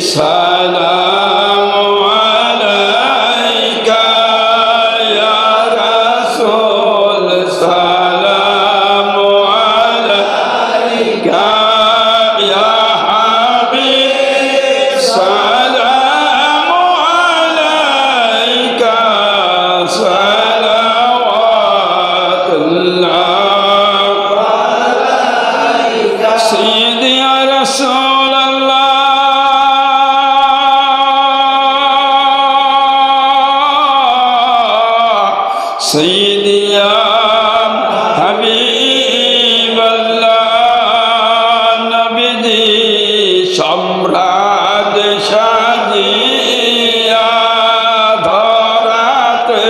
السلام عليك يا رسول السلام عليك يا حبيب السلام عليك صلوات الله عليك سيدي يا رسول الله سيدي يا حبيب الله نبي সম্রাট সাজিয়া ধরাতে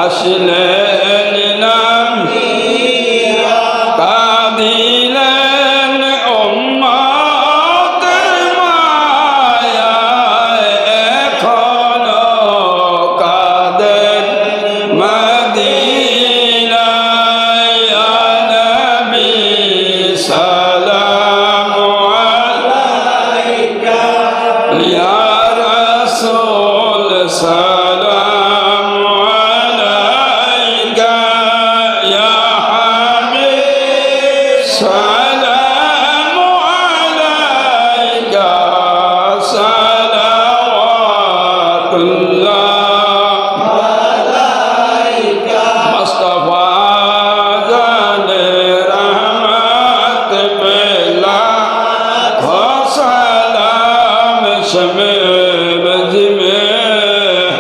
আসলেন নামিয়া কাঁদিলেন উম্মতের মায়ায় এখনো কাঁদেন মদিনায় ইয়া নবী সালামু আলাইকা ইয়া রাসূল সালামু আলাইকা ইয়া হাবিব সালামু আলাইকা সালাওয়াতুল্লাহ मुस्तफा जाने रहमत पे लाखों सलाम शमे बज में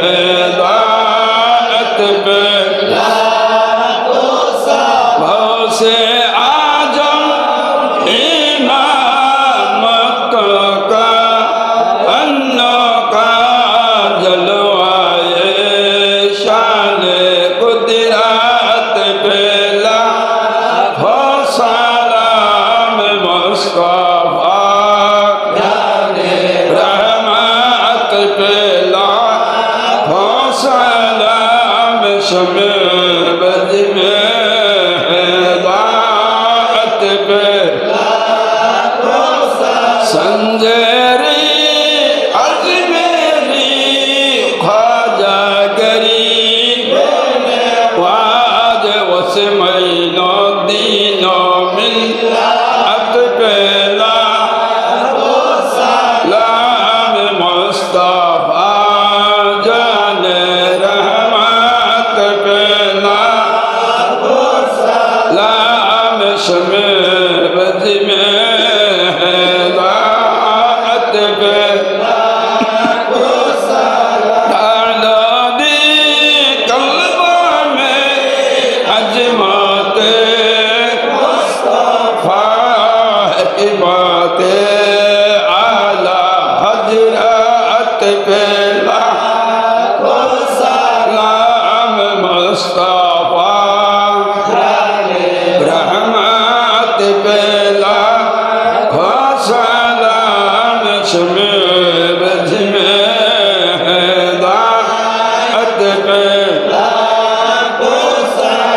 हिदायत पे लाखों सलाम से आजम इमाम का अन्नों का जलवाए शान कुदरत पे लाखों सलाम मुस्तफा जाने रहमत पे लाखों सलाम शमे बज में हिदायत पे लाखों सलाम संजरी अजमेरी ख्वाजा गरीब वाज वसमैनो दीनो मिल्लत पे लाखों सलाम मुस्तफा जाने रहमत पे लाखों सलाम शमे बज में हिदायत पे लाखों सलाम डालो दी कल्बों में अजमते मुस्तफा की बातें आला हजरत पे लाखों सलाम मुस्तफा रहमत पे लाखों सलाम शमे बज में हिदायत पे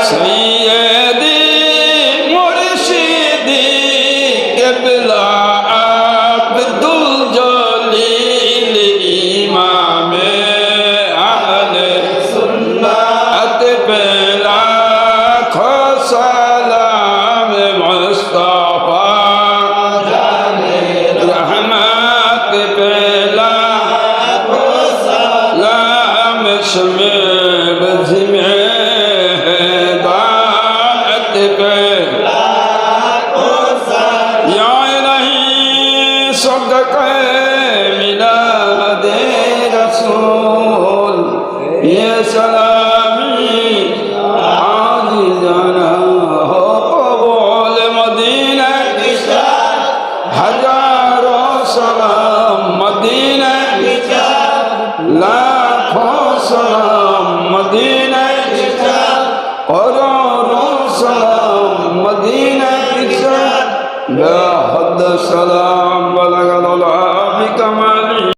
सैयदी मुर्शिदी क़िबला अब्दुल जलील इमामे अहले सुन्नत पे लाखों सलाम मुस्तफा जाने रहमत पे लाखों सलाम शमे बज में हिदायत पे लाखों सलाम या इलाही सदक़े मिलादे रसूल ये सलामी आज जाना हो कबूल मदीना की शान हजारों सलाम मदीना की शान लाखों सलाम मदीना की शान हजारों सलाम मदीना की शान ला हद सलाम बलगल बिकमा